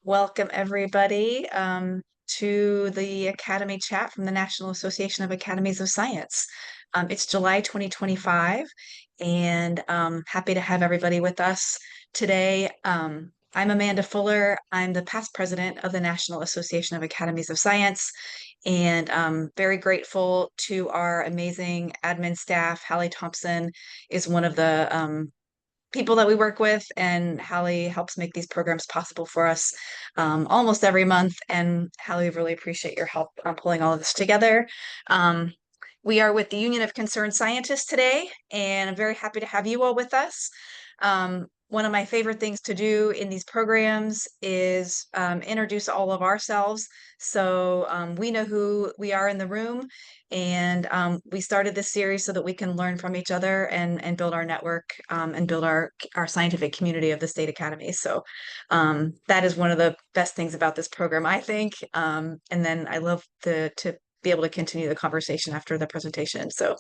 Welcome, everybody, to the Academy chat from the National Association of Academies of Science. It's July 2025, and happy to have everybody with us today. I'm Amanda Fuller. I'm the past president of the National Association of Academies of Science, and very grateful to our amazing admin staff. Hallie Thompson is one of the people that we work with, and Hallie helps make these programs possible for us almost every month. And Hallie, we really appreciate your help on pulling all of this together. Um, we are with the Union of Concerned Scientists today, and I'm very happy to have you all with us. One of my favorite things to do in these programs is introduce all of ourselves. So we know who we are in the room, and we started this series so that we can learn from each other and build our network and build our scientific community of the state academy. So that is one of the best things about this program, I think. And then I love to be able to continue the conversation after the presentation. So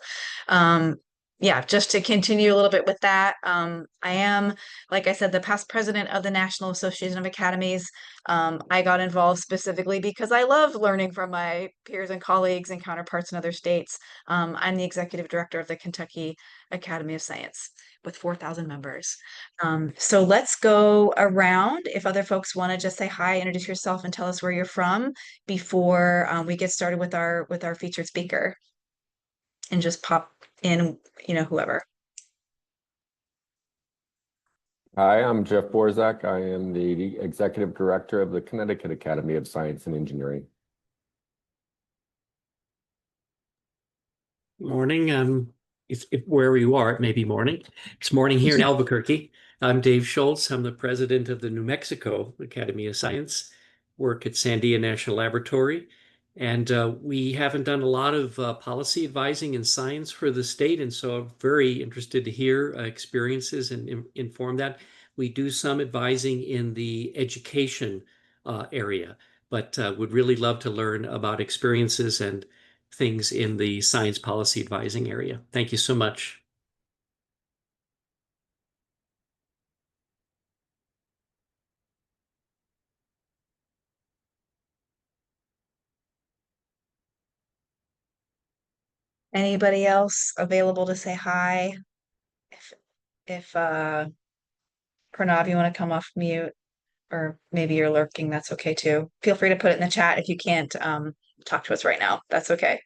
yeah, just to continue a little bit with that, I am, like I said, the past president of the National Association of Academies. I got involved specifically because I love learning from my peers and colleagues and counterparts in other states. I'm the executive director of the Kentucky Academy of Science with 4,000 members. So let's go around. If other folks want to just say hi, introduce yourself, and tell us where you're from before we get started with our featured speaker, and just pop in, whoever. Hi, I'm Jeff Borzak. I am the Executive Director of the Connecticut Academy of Science and Engineering. Morning. If wherever you are, it may be morning. It's morning here in Albuquerque. I'm Dave Schultz. I'm the president of the New Mexico Academy of Science, work at Sandia National Laboratory. And we haven't done a lot of policy advising in science for the state. And so I'm very interested to hear experiences and inform that. We do some advising in the education area, but would really love to learn about experiences and things in the science policy advising area. Thank you so much. Anybody else available to say hi? If Pranav, you want to come off mute, or maybe you're lurking, that's okay too. Feel free to put it in the chat if you can't talk to us right now. That's okay.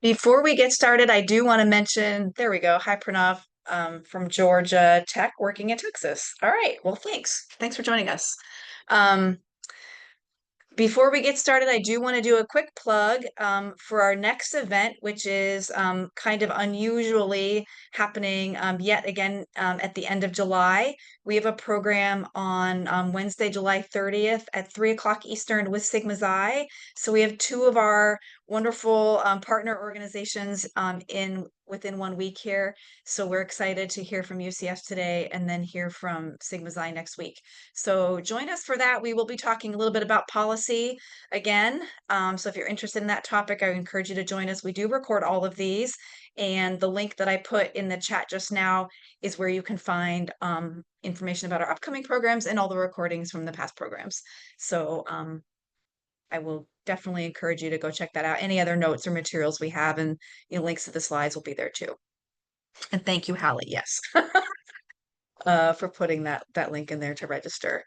Before we get started, I do want to mention, there we go. Hi, Pranav, from Georgia Tech, working in Texas. All right. Well, thanks. Thanks for joining us. Before we get started, I do want to do a quick plug for our next event, which is kind of unusually happening yet again at the end of July. We have a program on Wednesday, July 30th at 3 o'clock Eastern with Sigma Xi. So we have two of our wonderful partner organizations within 1 week here. So we're excited to hear from UCF today and then hear from Sigma Xi next week. So join us for that. We will be talking a little bit about policy again. So if you're interested in that topic, I encourage you to join us. We do record all of these, and the link that I put in the chat just now is where you can find information about our upcoming programs and all the recordings from the past programs. So I will definitely encourage you to go check that out. Any other notes or materials we have, and links to the slides will be there too. And thank you, Hallie. Yes. For putting that link in there to register.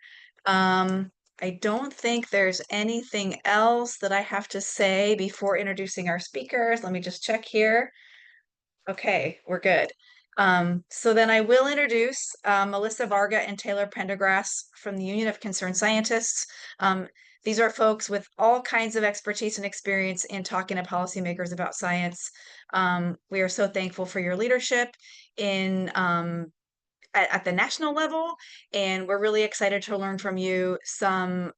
I don't think there's anything else that I have to say before introducing our speakers. Let me just check here. Okay, we're good. So then I will introduce Melissa Varga and Taylor Pendergrass from the Union of Concerned Scientists. These are folks with all kinds of expertise and experience in talking to policymakers about science. We are so thankful for your leadership in at the national level, and we're really excited to learn from you some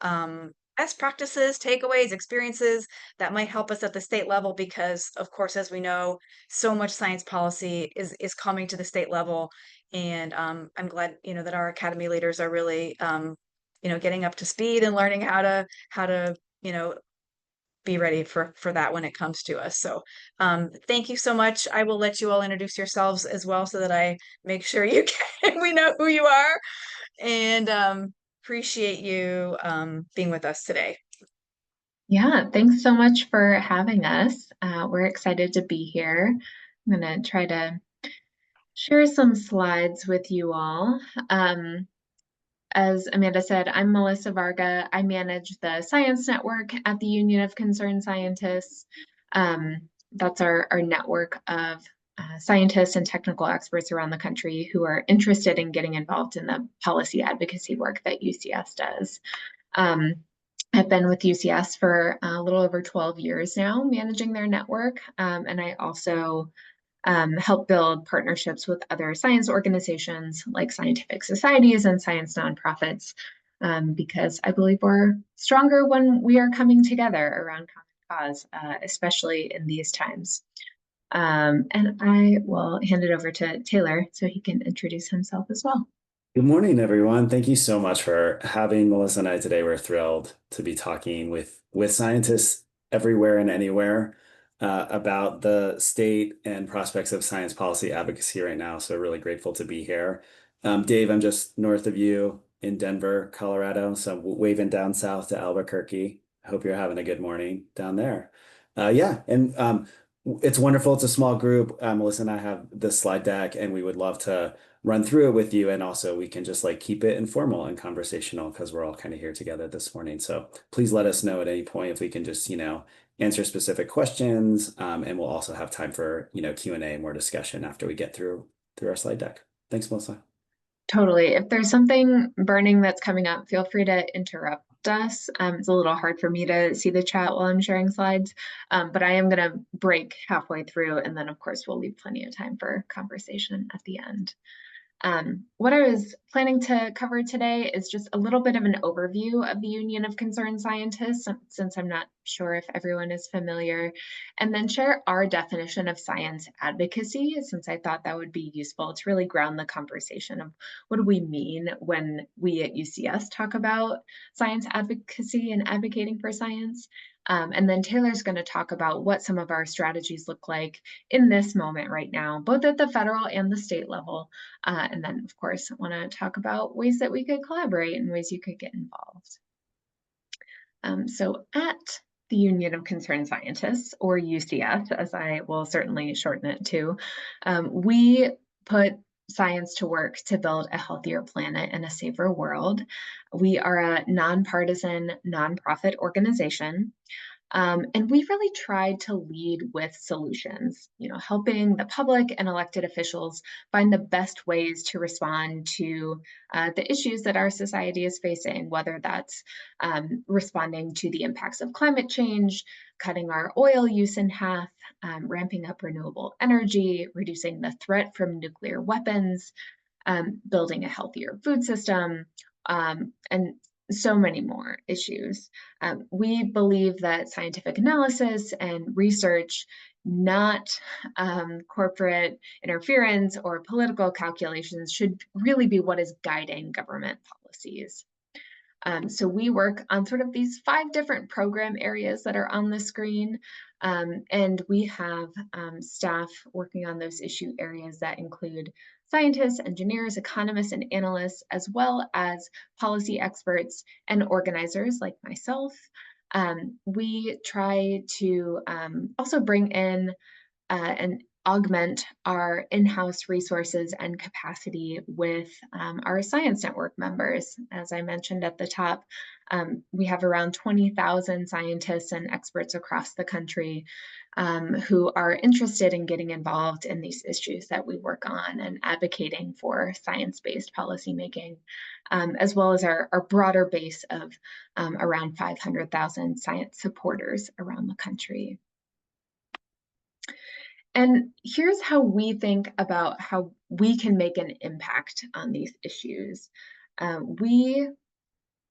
best practices, takeaways, experiences that might help us at the state level, because of course, as we know, so much science policy is coming to the state level. And I'm glad that our academy leaders are really getting up to speed and learning how to be ready for that when it comes to us. So thank you so much. I will let you all introduce yourselves as well, so that I make sure we know who you are. And appreciate you being with us today. Yeah, thanks so much for having us. We're excited to be here. I'm going to try to share some slides with you all. As Amanda said, I'm Melissa Varga. I manage the Science Network at the Union of Concerned Scientists. That's our network of scientists and technical experts around the country who are interested in getting involved in the policy advocacy work that UCS does. I've been with UCS for a little over 12 years now, managing their network, and I also help build partnerships with other science organizations like scientific societies and science nonprofits, because I believe we're stronger when we are coming together around common cause, especially in these times. And I will hand it over to Taylor so he can introduce himself as well. Good morning, everyone. Thank you so much for having Melissa and I today. We're thrilled to be talking with scientists everywhere and anywhere about the state and prospects of science policy advocacy right now. So really grateful to be here. Dave, I'm just north of you in Denver, Colorado. So waving down south to Albuquerque. I hope you're having a good morning down there. It's wonderful. It's a small group. Melissa and I have this slide deck, and we would love to run through it with you. And also we can just like keep it informal and conversational because we're all kind of here together this morning. So please let us know at any point if we can just, answer specific questions. And we'll also have time for, Q&A and more discussion after we get through our slide deck. Thanks, Melissa. Totally. If there's something burning that's coming up, feel free to interrupt us. It's a little hard for me to see the chat while I'm sharing slides, but I am going to break halfway through, and then of course we'll leave plenty of time for conversation at the end. What I was planning to cover today is just a little bit of an overview of the Union of Concerned Scientists, since I'm not sure if everyone is familiar, and then share our definition of science advocacy, since I thought that would be useful to really ground the conversation of what do we mean when we at UCS talk about science advocacy and advocating for science. And then Taylor's going to talk about what some of our strategies look like in this moment right now, both at the federal and the state level. And then, of course, I want to talk about ways that we could collaborate and ways you could get involved. So at the Union of Concerned Scientists, or UCS, as I will certainly shorten it to, we put science to work to build a healthier planet and a safer world. We are a nonpartisan, nonprofit organization. And we really tried to lead with solutions, helping the public and elected officials find the best ways to respond to the issues that our society is facing, whether that's responding to the impacts of climate change, cutting our oil use in half, ramping up renewable energy, reducing the threat from nuclear weapons, building a healthier food system, and so many more issues. We believe that scientific analysis and research, not corporate interference or political calculations, should really be what is guiding government policies. So we work on sort of these 5 different program areas that are on the screen. And we have staff working on those issue areas that include scientists, engineers, economists, and analysts, as well as policy experts and organizers like myself. We try to also bring in and augment our in-house resources and capacity with our Science Network members. As I mentioned at the top, we have around 20,000 scientists and experts across the country who are interested in getting involved in these issues that we work on and advocating for science-based policymaking, as well as our broader base of around 500,000 science supporters around the country. And here's how we think about how we can make an impact on these issues. We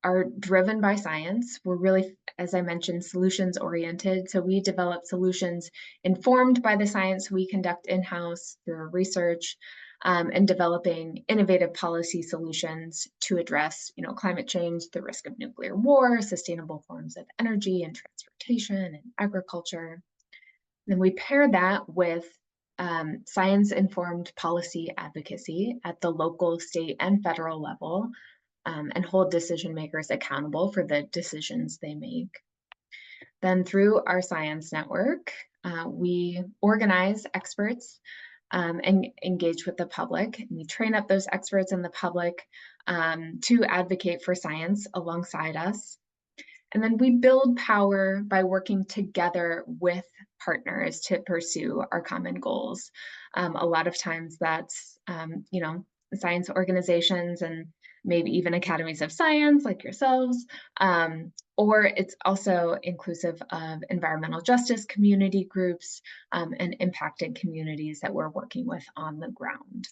are driven by science. We're really, as I mentioned, solutions oriented. So we develop solutions informed by the science we conduct in-house through our research, and developing innovative policy solutions to address, climate change, the risk of nuclear war, sustainable forms of energy and transportation and agriculture. Then we pair that with science-informed policy advocacy at the local, state, and federal level. and hold decision makers accountable for the decisions they make. Then through our science network, we organize experts and engage with the public. And we train up those experts in the public to advocate for science alongside us. And then we build power by working together with partners to pursue our common goals. A lot of times that's, science organizations and maybe even academies of science like yourselves, or it's also inclusive of environmental justice community groups and impacted communities that we're working with on the ground.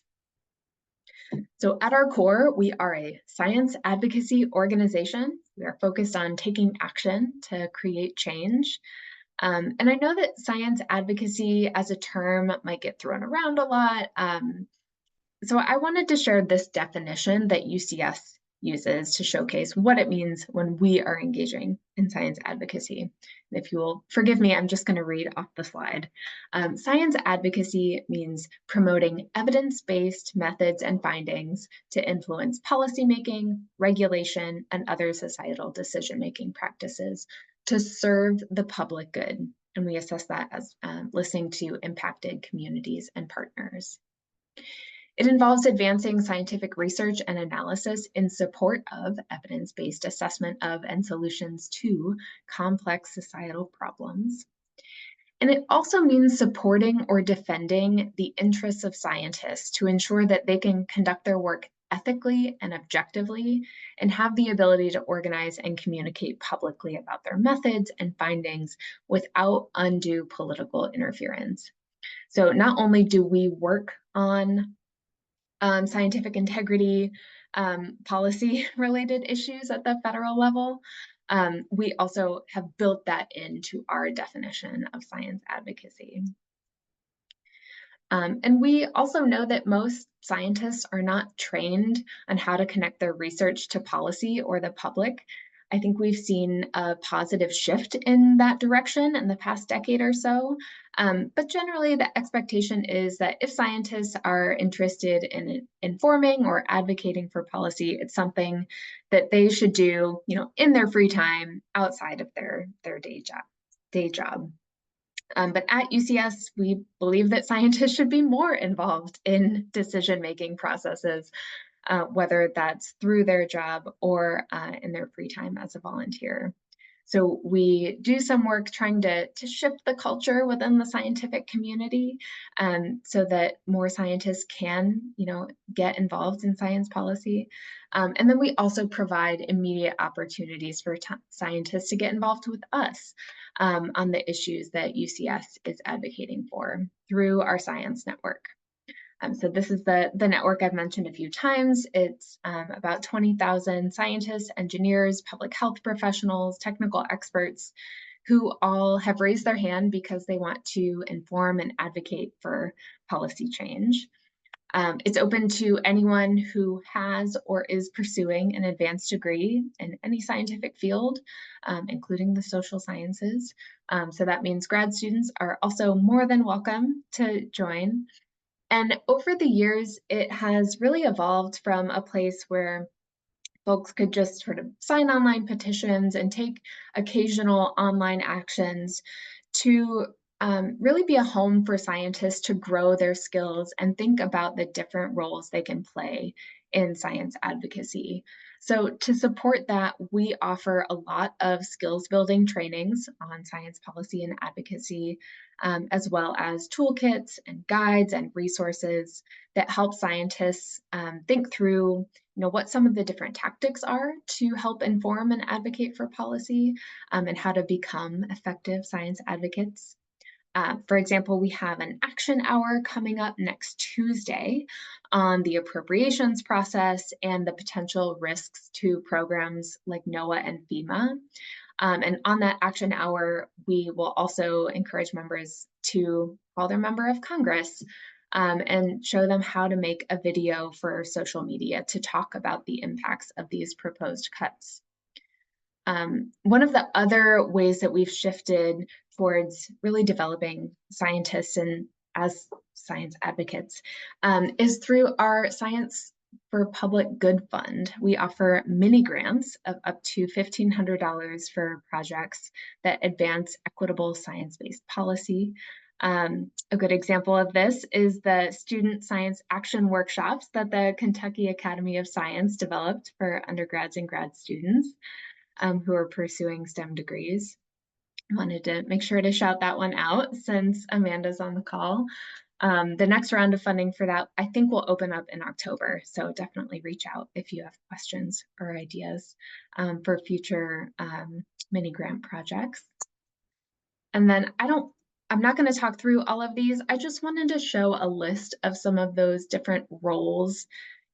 So at our core, we are a science advocacy organization. We are focused on taking action to create change. And I know that science advocacy as a term might get thrown around a lot. So I wanted to share this definition that UCS uses to showcase what it means when we are engaging in science advocacy. And if you will forgive me, I'm just going to read off the slide. Science advocacy means promoting evidence-based methods and findings to influence policymaking, regulation, and other societal decision-making practices to serve the public good. And we assess that as listening to impacted communities and partners. It involves advancing scientific research and analysis in support of evidence-based assessment of and solutions to complex societal problems. And it also means supporting or defending the interests of scientists to ensure that they can conduct their work ethically and objectively and have the ability to organize and communicate publicly about their methods and findings without undue political interference. So not only do we work on scientific integrity, policy-related issues at the federal level, we also have built that into our definition of science advocacy. And we also know that most scientists are not trained on how to connect their research to policy or the public. I think we've seen a positive shift in that direction in the past decade or so. But generally, the expectation is that if scientists are interested in informing or advocating for policy, it's something that they should do, in their free time outside of their day job. But at UCS, we believe that scientists should be more involved in decision-making processes, whether that's through their job or in their free time as a volunteer. So we do some work trying to shift the culture within the scientific community so that more scientists can, get involved in science policy. And then we also provide immediate opportunities for scientists to get involved with us on the issues that UCS is advocating for through our science network. So this is the network I've mentioned a few times. It's about 20,000 scientists, engineers, public health professionals, technical experts who all have raised their hand because they want to inform and advocate for policy change. It's open to anyone who has or is pursuing an advanced degree in any scientific field, including the social sciences. So that means grad students are also more than welcome to join. And over the years, it has really evolved from a place where folks could just sort of sign online petitions and take occasional online actions to really be a home for scientists to grow their skills and think about the different roles they can play in science advocacy. So to support that, we offer a lot of skills building trainings on science policy and advocacy, as well as toolkits and guides and resources that help scientists think through what some of the different tactics are to help inform and advocate for policy and how to become effective science advocates. For example, we have an action hour coming up next Tuesday on the appropriations process and the potential risks to programs like NOAA and FEMA. And on that action hour, we will also encourage members to call their member of Congress and show them how to make a video for social media to talk about the impacts of these proposed cuts. One of the other ways that we've shifted towards really developing scientists and as science advocates is through our science for Public Good Fund. We offer mini grants of up to $1,500 for projects that advance equitable science-based policy. A good example of this is the Student Science Action Workshops that the Kentucky Academy of Science developed for undergrads and grad students who are pursuing STEM degrees. Wanted to make sure to shout that one out since Amanda's on the call. The next round of funding for that, I think, will open up in October. So definitely reach out if you have questions or ideas for future mini grant projects. And then I'm not going to talk through all of these. I just wanted to show a list of some of those different roles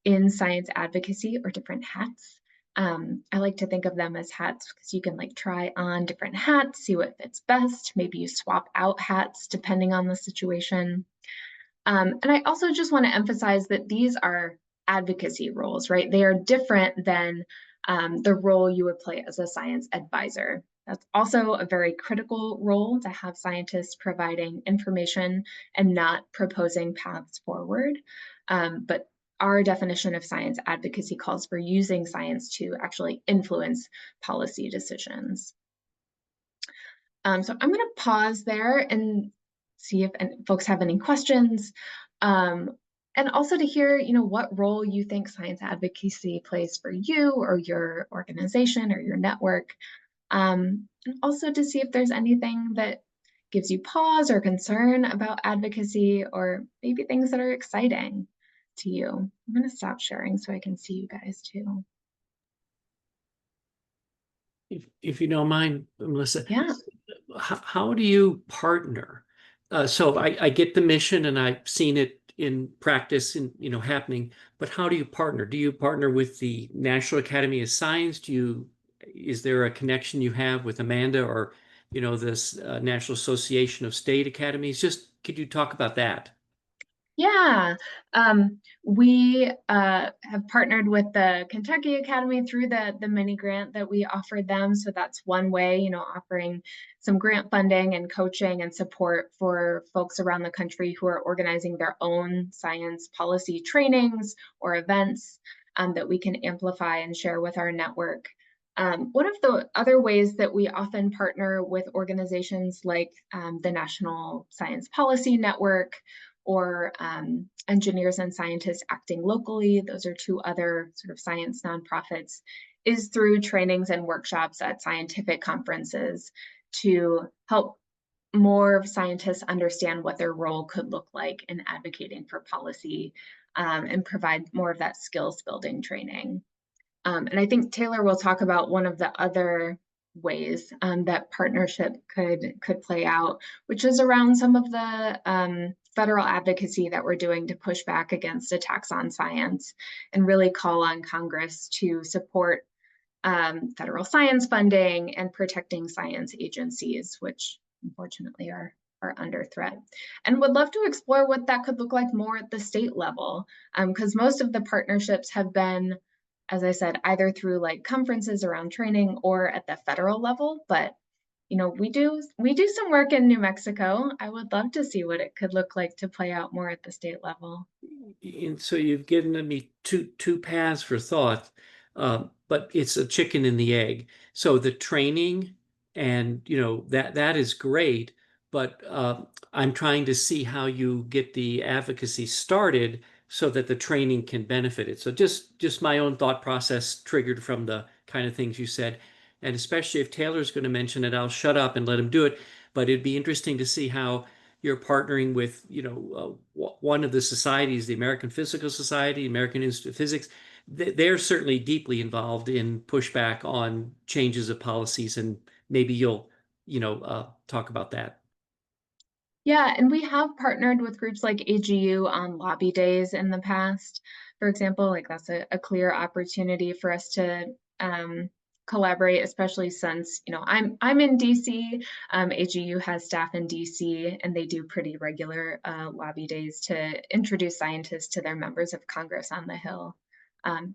in science advocacy, or different hats. I like to think of them as hats because you can like try on different hats, see what fits best. Maybe you swap out hats depending on the situation. And I also just want to emphasize that these are advocacy roles, right? They are different than the role you would play as a science advisor. That's also a very critical role, to have scientists providing information and not proposing paths forward. But our definition of science advocacy calls for using science to actually influence policy decisions. So I'm going to pause there and see if folks have any questions. And also to hear, what role you think science advocacy plays for you or your organization or your network. And also to see if there's anything that gives you pause or concern about advocacy, or maybe things that are exciting to you. I'm going to stop sharing so I can see you guys too. If you don't mind, Melissa, Yeah. how do you partner? So I get the mission, and I've seen it in practice and happening, but how do you partner? Do you partner with the National Academy of Science? Is there a connection you have with Amanda, or this National Association of State Academies? Just could you talk about that? Yeah, we have partnered with the Kentucky Academy through the mini grant that we offered them. So that's one way, offering some grant funding and coaching and support for folks around the country who are organizing their own science policy trainings or events that we can amplify and share with our network. One of the other ways that we often partner with organizations like the National Science Policy Network, or Engineers and Scientists Acting Locally, those are two other sort of science nonprofits, is through trainings and workshops at scientific conferences to help more scientists understand what their role could look like in advocating for policy, and provide more of that skills building training. And I think Taylor will talk about one of the other ways that partnership could play out, which is around some of the federal advocacy that we're doing to push back against attacks on science, and really call on Congress to support federal science funding and protecting science agencies, which unfortunately are under threat. And would love to explore what that could look like more at the state level, because most of the partnerships have been, as I said, either through like conferences around training or at the federal level. But we do some work in New Mexico. I would love to see what it could look like to play out more at the state level. And so you've given me two paths for thought, but it's a chicken and the egg. So the training, and that is great, but I'm trying to see how you get the advocacy started so that the training can benefit it. So just my own thought process triggered from the kind of things you said. And especially if Taylor's going to mention it, I'll shut up and let him do it. But it'd be interesting to see how you're partnering with, one of the societies, the American Physical Society, American Institute of Physics. They're certainly deeply involved in pushback on changes of policies, and maybe you'll, talk about that. Yeah, and we have partnered with groups like AGU on lobby days in the past. For example, like that's a clear opportunity for us to collaborate, especially since I'm in DC. AGU has staff in DC, and they do pretty regular lobby days to introduce scientists to their members of Congress on the Hill.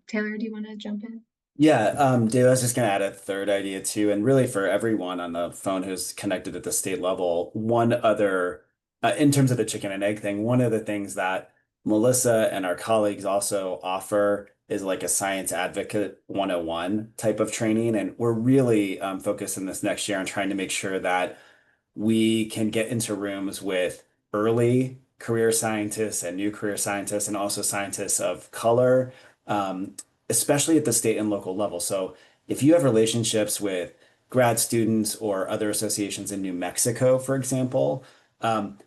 Taylor, do you want to jump in? Yeah, Dave, I was just going to add a third idea too, and really for everyone on the phone who's connected at the state level, one other, in terms of the chicken and egg thing, one of the things that Melissa and our colleagues also offer is like a Science Advocate 101 type of training. And we're really focused in this next year on trying to make sure that we can get into rooms with early career scientists and new career scientists and also scientists of color, um, especially at the state and local level. So if you have relationships with grad students or other associations in New Mexico, for example,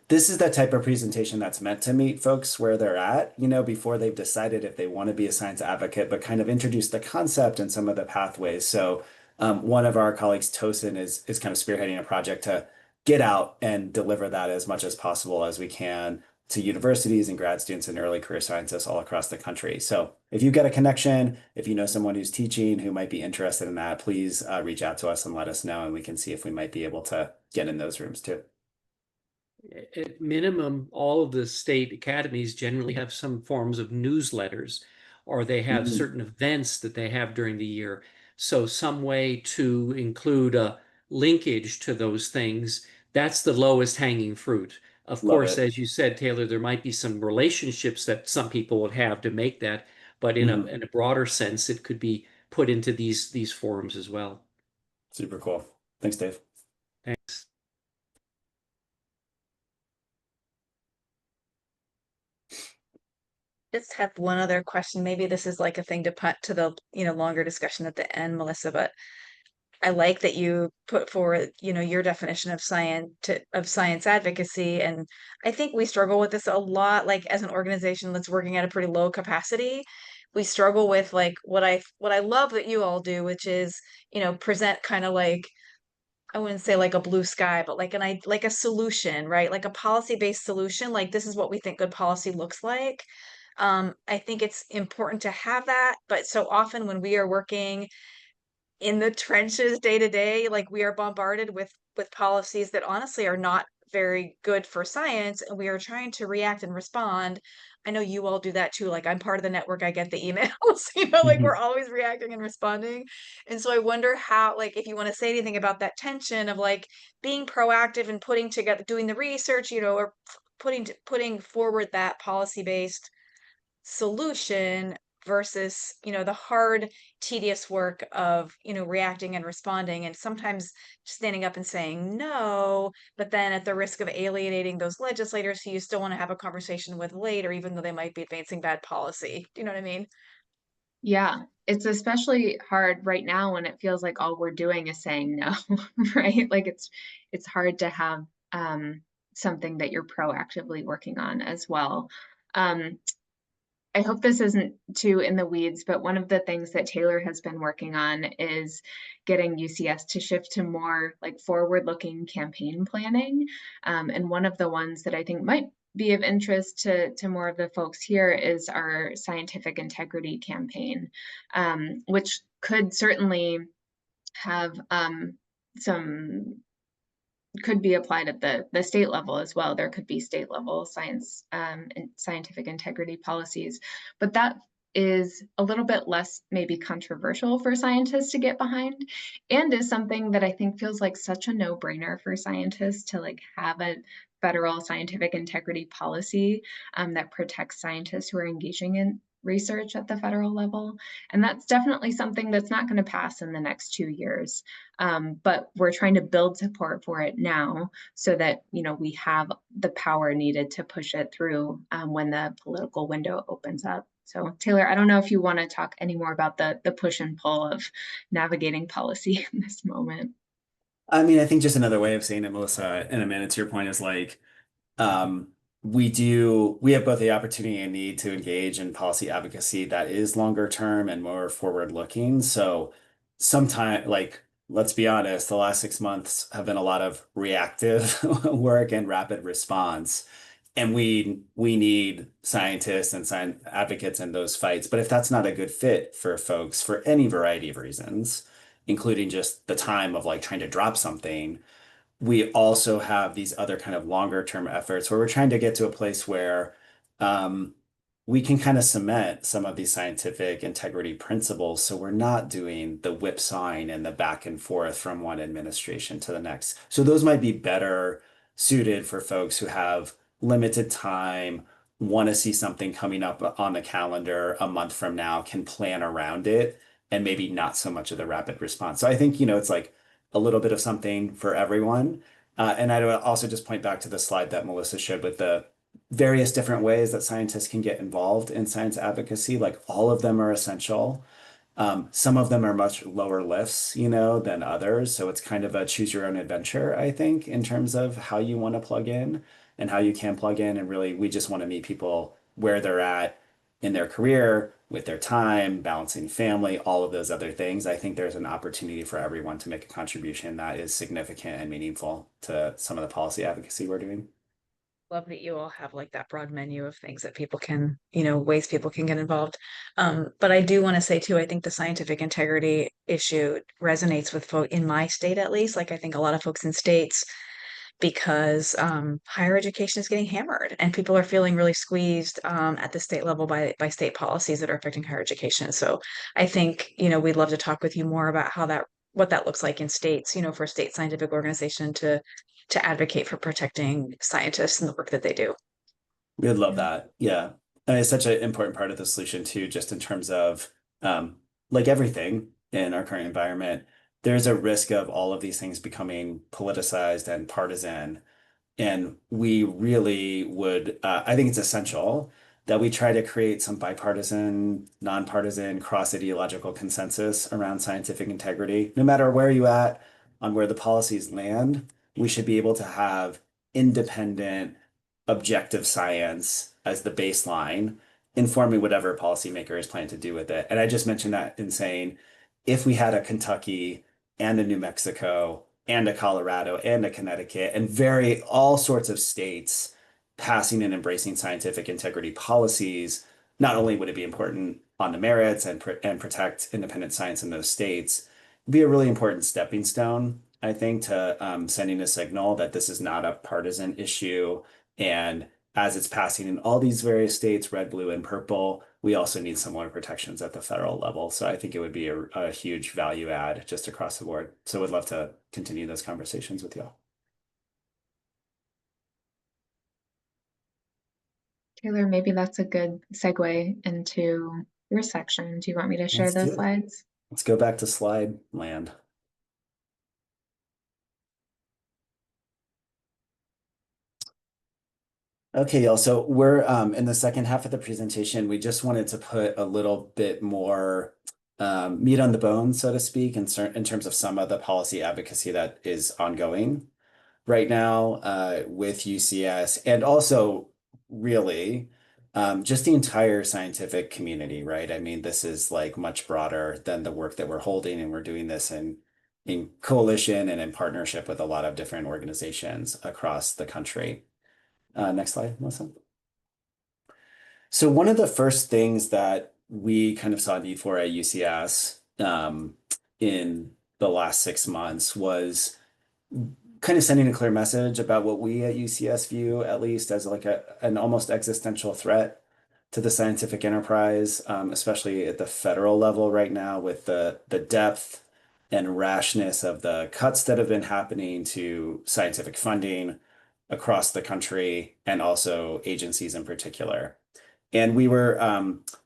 this is that type of presentation that's meant to meet folks where they're at, before they've decided if they want to be a science advocate, but kind of introduce the concept and some of the pathways. So one of our colleagues, Tosin, is kind of spearheading a project to get out and deliver that as much as possible as we can to universities and grad students and early career scientists all across the country. So if you've got a connection, if you know someone who's teaching who might be interested in that, please reach out to us and let us know, and we can see if we might be able to get in those rooms too. At minimum, all of the state academies generally have some forms of newsletters, or they have Mhm. certain events that they have during the year. So some way to include a linkage to those things, that's the lowest hanging fruit. Of Love course, it. as you said, Taylor, there might be some relationships that some people would have to make that, but in Mhm. a broader sense, it could be put into these forums as well. Super cool. Thanks, Dave. Thanks. Just have one other question. Maybe this is like a thing to punt to the, longer discussion at the end, Melissa, but I like that you put forward, your definition of science advocacy. And I think we struggle with this a lot, like as an organization that's working at a pretty low capacity. We struggle with like what I love that you all do, which is, present kind of like I wouldn't say like a blue sky, but like a solution, right? Like a policy-based solution. Like this is what we think good policy looks like. I think it's important to have that, but so often when we are working in the trenches day to day, like we are bombarded with policies that honestly are not very good for science, and we are trying to react and respond. I know you all do that too. Like I'm part of the network, I get the emails, like we're always reacting and responding. And so I wonder how, like, if you want to say anything about that tension of like being proactive and putting together, doing the research, or putting forward that policy-based solution versus the hard tedious work of reacting and responding and sometimes standing up and saying no, but then at the risk of alienating those legislators who you still want to have a conversation with later even though they might be advancing bad policy. Do you know what I mean? Yeah, it's especially hard right now when it feels like all we're doing is saying no, right? Like it's hard to have something that you're proactively working on as well. Um, I hope this isn't too in the weeds, but one of the things that Taylor has been working on is getting UCS to shift to more like forward-looking campaign planning. And one of the ones that I think might be of interest to more of the folks here is our scientific integrity campaign, which could certainly have some could be applied at the state level as well. There could be state level science and scientific integrity policies, but that is a little bit less maybe controversial for scientists to get behind, and is something that I think feels like such a no-brainer for scientists to like have a federal scientific integrity policy that protects scientists who are engaging in research at the federal level. And that's definitely something that's not going to pass in the next 2 years. But we're trying to build support for it now so that we have the power needed to push it through when the political window opens up. So Taylor, I don't know if you want to talk any more about the push and pull of navigating policy in this moment. I mean, I think just another way of saying it, Melissa, in a minute, to your point is like, um, we have both the opportunity and need to engage in policy advocacy that is longer term and more forward looking. So sometimes, like, let's be honest, the last 6 months have been a lot of reactive work and rapid response. And we need scientists and science advocates in those fights. But if that's not a good fit for folks for any variety of reasons, including just the time of like trying to drop something, we also have these other kind of longer term efforts where we're trying to get to a place where um, we can kind of cement some of these scientific integrity principles. So we're not doing the whipsawing and the back and forth from one administration to the next. So those might be better suited for folks who have limited time, want to see something coming up on the calendar a month from now can plan around it and maybe not so much of the rapid response. So I think, it's like a little bit of something for everyone. And I would also just point back to the slide that Melissa showed with the various different ways that scientists can get involved in science advocacy. Like all of them are essential. Some of them are much lower lifts, than others. So it's kind of a choose your own adventure, I think, in terms of how you want to plug in and how you can plug in. And really, we just want to meet people where they're at in their career, with their time, balancing family, all of those other things. I think there's an opportunity for everyone to make a contribution that is significant and meaningful to some of the policy advocacy we're doing. Love that you all have like that broad menu of things that people can, ways people can get involved. But I do want to say too, I think the scientific integrity issue resonates with folk in my state, at least. Like I think a lot of folks in states, because higher education is getting hammered and people are feeling really squeezed at the state level by state policies that are affecting higher education. So I think, we'd love to talk with you more about what that looks like in states, for a state scientific organization to advocate for protecting scientists and the work that they do. We'd love that. Yeah. And it's such an important part of the solution too, just in terms of like everything in our current environment, there's a risk of all of these things becoming politicized and partisan. And we really would, I think it's essential that we try to create some bipartisan, nonpartisan, cross-ideological consensus around scientific integrity. No matter where you at on where the policies land, we should be able to have independent, objective science as the baseline, informing whatever policymaker is planning to do with it. And I just mentioned that in saying, if we had a Kentucky and a New Mexico and a Colorado and a Connecticut and all sorts of states passing and embracing scientific integrity policies, not only would it be important on the merits and protect independent science in those states, it'd be a really important stepping stone, I think, to sending a signal that this is not a partisan issue. And as it's passing in all these various states, red, blue, and purple, we also need similar protections at the federal level. So I think it would be a huge value add just across the board. So would love to continue those conversations with y'all. Taylor, maybe that's a good segue into your section. Do you want me to share Let's do those it. slides? Let's go back to slide land. Okay, y'all. So we're in the second half of the presentation. We just wanted to put a little bit more meat on the bone, so to speak, in terms of some of the policy advocacy that is ongoing right now with UCS, and also really just the entire scientific community, right? I mean, this is like much broader than the work that we're holding, and we're doing this in coalition and in partnership with a lot of different organizations across the country. Next slide, Melissa. So one of the first things that we kind of saw a need for at UCS in the last 6 months was kind of sending a clear message about what we at UCS view, at least, as like an almost existential threat to the scientific enterprise, especially at the federal level right now, with the depth and rashness of the cuts that have been happening to scientific funding across the country and also agencies in particular. And we were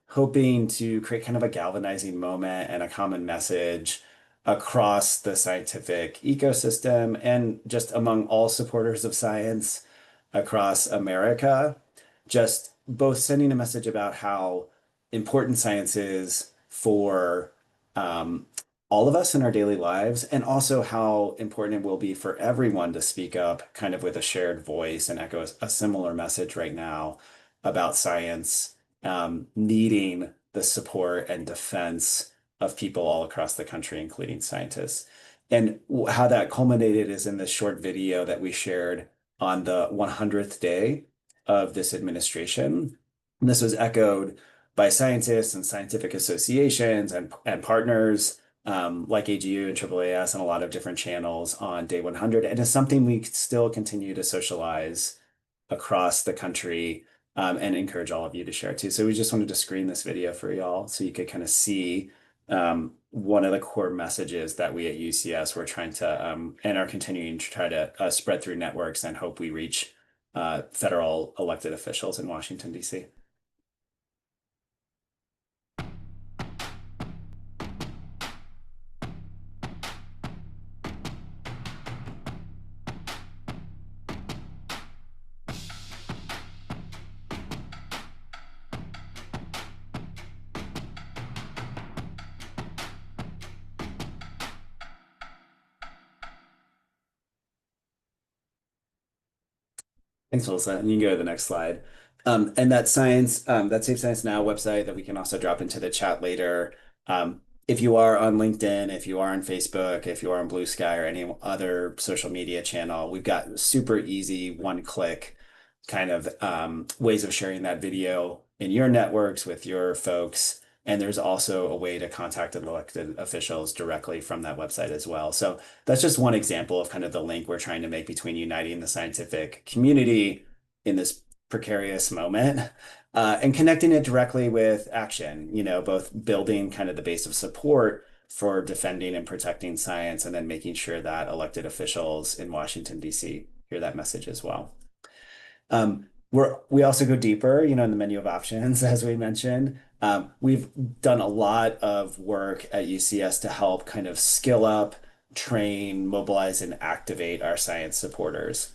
hoping to create kind of a galvanizing moment and a common message across the scientific ecosystem and just among all supporters of science across America, just both sending a message about how important science is for all of us in our daily lives, and also how important it will be for everyone to speak up kind of with a shared voice and echo a similar message right now about science needing the support and defense of people all across the country, including scientists. And how that culminated is in this short video that we shared on the 100th day of this administration. And this was echoed by scientists and scientific associations and partners like AGU and AAAS and a lot of different channels on day 100. And it's something we still continue to socialize across the country and encourage all of you to share too. So we just wanted to screen this video for y'all so you could kind of see one of the core messages that we at UCS were trying to and are continuing to try to spread through networks and hope we reach federal elected officials in Washington, D.C. Thanks, Melissa. And you can go to the next slide. And that that Safe Science Now website that we can also drop into the chat later. If you are on LinkedIn, if you are on Facebook, if you are on Blue Sky or any other social media channel, we've got super easy one-click kind of ways of sharing that video in your networks with your folks. And there's also a way to contact elected officials directly from that website as well. So that's just one example of kind of the link we're trying to make between uniting the scientific community in this precarious moment and connecting it directly with action, both building kind of the base of support for defending and protecting science and then making sure that elected officials in Washington, D.C. hear that message as well. We also go deeper, in the menu of options, as we mentioned. We've done a lot of work at UCS to help kind of skill up, train, mobilize, and activate our science supporters.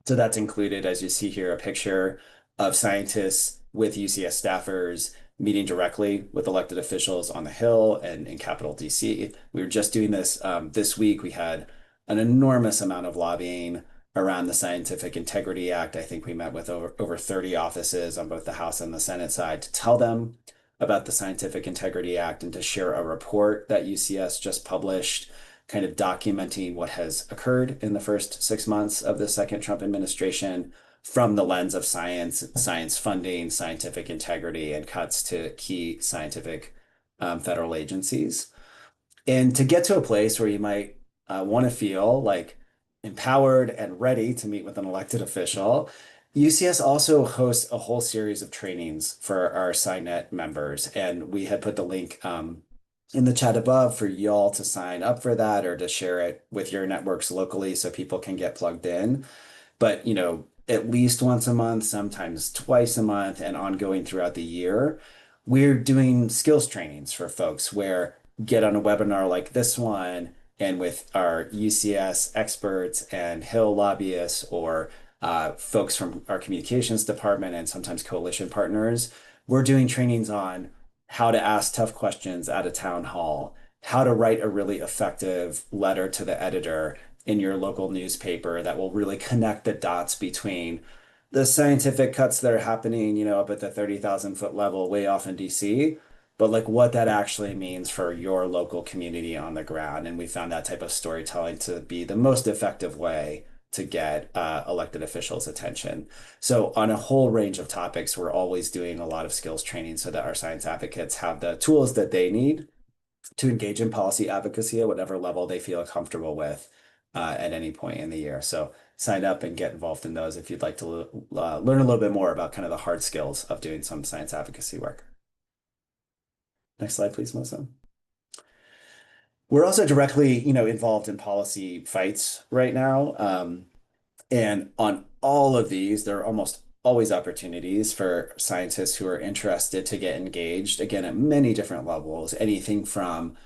So that's included, as you see here, a picture of scientists with UCS staffers meeting directly with elected officials on the Hill and in Capital DC. We were just doing this this week. We had an enormous amount of lobbying around the Scientific Integrity Act. I think we met with over 30 offices on both the House and the Senate side to tell them about the Scientific Integrity Act and to share a report that UCS just published, kind of documenting what has occurred in the first 6 months of the second Trump administration from the lens of science, science funding, scientific integrity, and cuts to key scientific federal agencies. And to get to a place where you might want to feel like empowered and ready to meet with an elected official, UCS also hosts a whole series of trainings for our SciNet members. And we had put the link in the chat above for y'all to sign up for that or to share it with your networks locally so people can get plugged in. But, at least once a month, sometimes twice a month, and ongoing throughout the year, we're doing skills trainings for folks where get on a webinar like this one and with our UCS experts and Hill lobbyists or folks from our communications department and sometimes coalition partners, we're doing trainings on how to ask tough questions at a town hall, how to write a really effective letter to the editor in your local newspaper that will really connect the dots between the scientific cuts that are happening, up at the 30,000-foot level way off in DC, but like what that actually means for your local community on the ground. And we found that type of storytelling to be the most effective way to get elected officials' attention. So on a whole range of topics, we're always doing a lot of skills training so that our science advocates have the tools that they need to engage in policy advocacy at whatever level they feel comfortable with at any point in the year. So sign up and get involved in those if you'd like to learn a little bit more about kind of the hard skills of doing some science advocacy work. Next slide, please, Melissa. We're also directly, involved in policy fights right now. And on all of these, there are almost always opportunities for scientists who are interested to get engaged, again, at many different levels, anything from,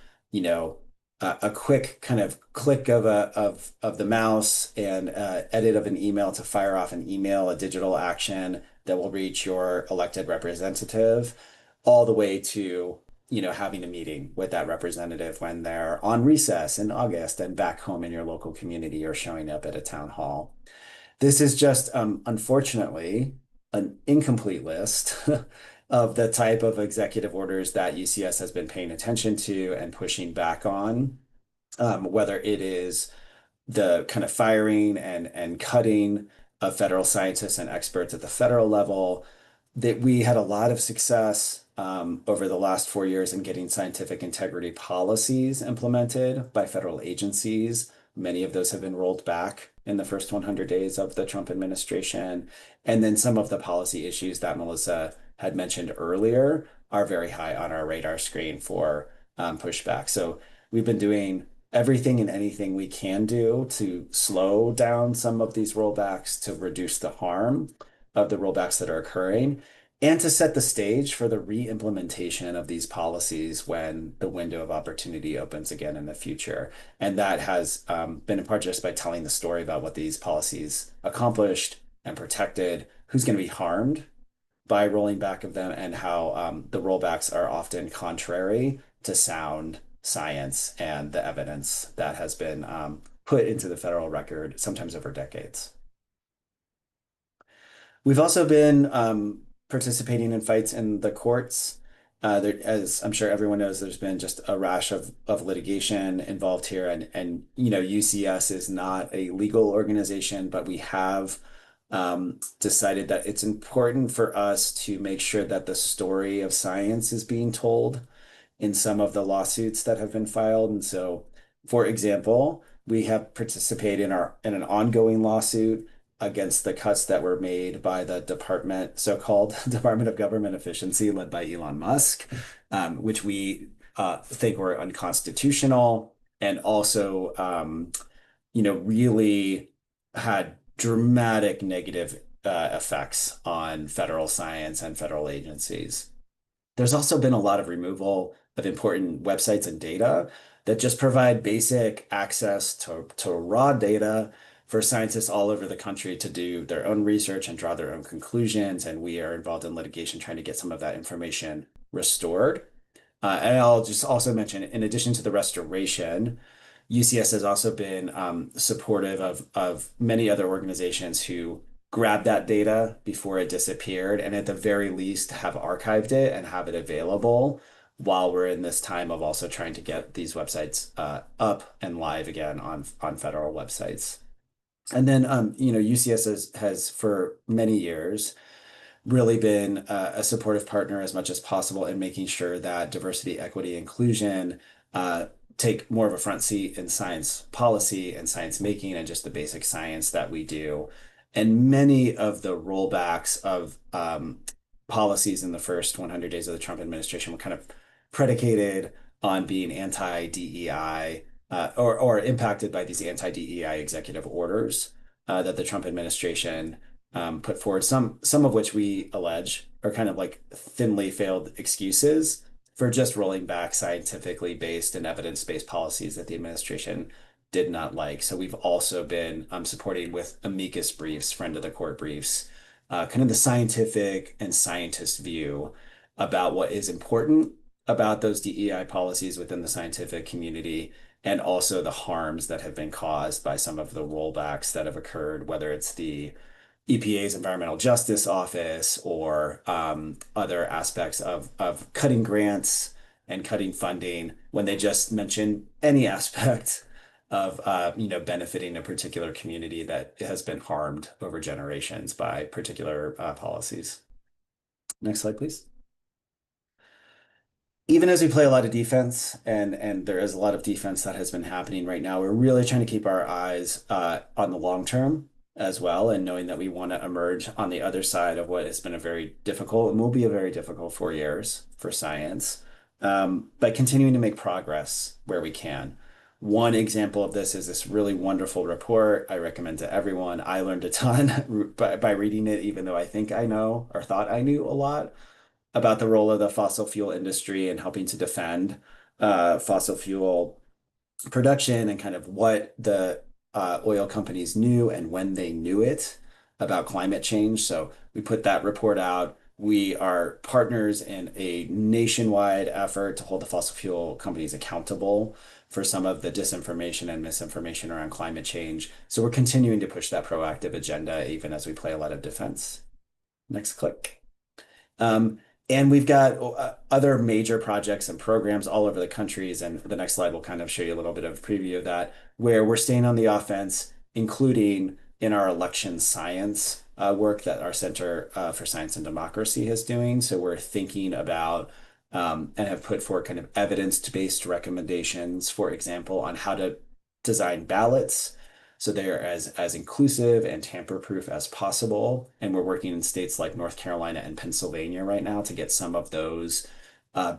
a quick kind of click of the mouse and edit of an email to fire off an email, a digital action that will reach your elected representative, all the way to having a meeting with that representative when they're on recess in August and back home in your local community or showing up at a town hall. This is just, unfortunately, an incomplete list of the type of executive orders that UCS has been paying attention to and pushing back on, whether it is the kind of firing and cutting of federal scientists and experts at the federal level. That we had a lot of success over the last 4 years in getting scientific integrity policies implemented by federal agencies. Many of those have been rolled back in the first 100 days of the Trump administration. And then some of the policy issues that Melissa had mentioned earlier are very high on our radar screen for pushback. So we've been doing everything and anything we can do to slow down some of these rollbacks, to reduce the harm of the rollbacks that are occurring, and to set the stage for the re-implementation of these policies when the window of opportunity opens again in the future. And that has been in part just by telling the story about what these policies accomplished and protected, who's going to be harmed by rolling back of them, and how the rollbacks are often contrary to sound science and the evidence that has been put into the federal record, sometimes over decades. We've also been participating in fights in the courts. As I'm sure everyone knows, there's been just a rash of litigation involved here, and UCS is not a legal organization, but we have decided that it's important for us to make sure that the story of science is being told in some of the lawsuits that have been filed. And so, for example, we have participated in an ongoing lawsuit against the cuts that were made by the department, so-called Department of Government Efficiency, led by Elon Musk, which we think were unconstitutional, and also, really had dramatic negative effects on federal science and federal agencies. There's also been a lot of removal of important websites and data that just provide basic access to raw data for scientists all over the country to do their own research and draw their own conclusions. And we are involved in litigation trying to get some of that information restored. And I'll just also mention, in addition to the restoration, UCS has also been supportive of many other organizations who grabbed that data before it disappeared, and at the very least have archived it and have it available while we're in this time of also trying to get these websites up and live again on federal websites. And then, UCS has for many years really been a supportive partner as much as possible in making sure that diversity, equity, inclusion take more of a front seat in science policy and science making and just the basic science that we do. And many of the rollbacks of policies in the first 100 days of the Trump administration were kind of predicated on being anti-DEI or impacted by these anti-DEI executive orders that the Trump administration put forward, some of which we allege are kind of like thinly veiled excuses for just rolling back scientifically based and evidence-based policies that the administration did not like. So we've also been supporting with amicus briefs, friend of the court briefs, kind of the scientific and scientist view about what is important about those DEI policies within the scientific community, and also the harms that have been caused by some of the rollbacks that have occurred, whether it's the EPA's Environmental Justice Office or other aspects of cutting grants and cutting funding when they just mention any aspect of benefiting a particular community that has been harmed over generations by particular policies. Next slide, please. Even as we play a lot of defense, and there is a lot of defense that has been happening right now, we're really trying to keep our eyes on the long term as well, and knowing that we want to emerge on the other side of what has been a very difficult and will be a very difficult 4 years for science, by continuing to make progress where we can. One example of this is this really wonderful report I recommend to everyone. I learned a ton by reading it, even though I think I know or thought I knew a lot about the role of the fossil fuel industry and helping to defend fossil fuel production, and kind of what the oil companies knew and when they knew it about climate change. So we put that report out. We are partners in a nationwide effort to hold the fossil fuel companies accountable for some of the disinformation and misinformation around climate change. So we're continuing to push that proactive agenda even as we play a lot of defense. Next click. And we've got other major projects and programs all over the countries. And the next slide will kind of show you a little bit of a preview of that, where we're staying on the offense, including in our election science work that our Center for Science and Democracy is doing. So we're thinking about and have put forward kind of evidence-based recommendations, for example, on how to design ballots so they're as inclusive and tamper-proof as possible. And we're working in states like North Carolina and Pennsylvania right now to get some of those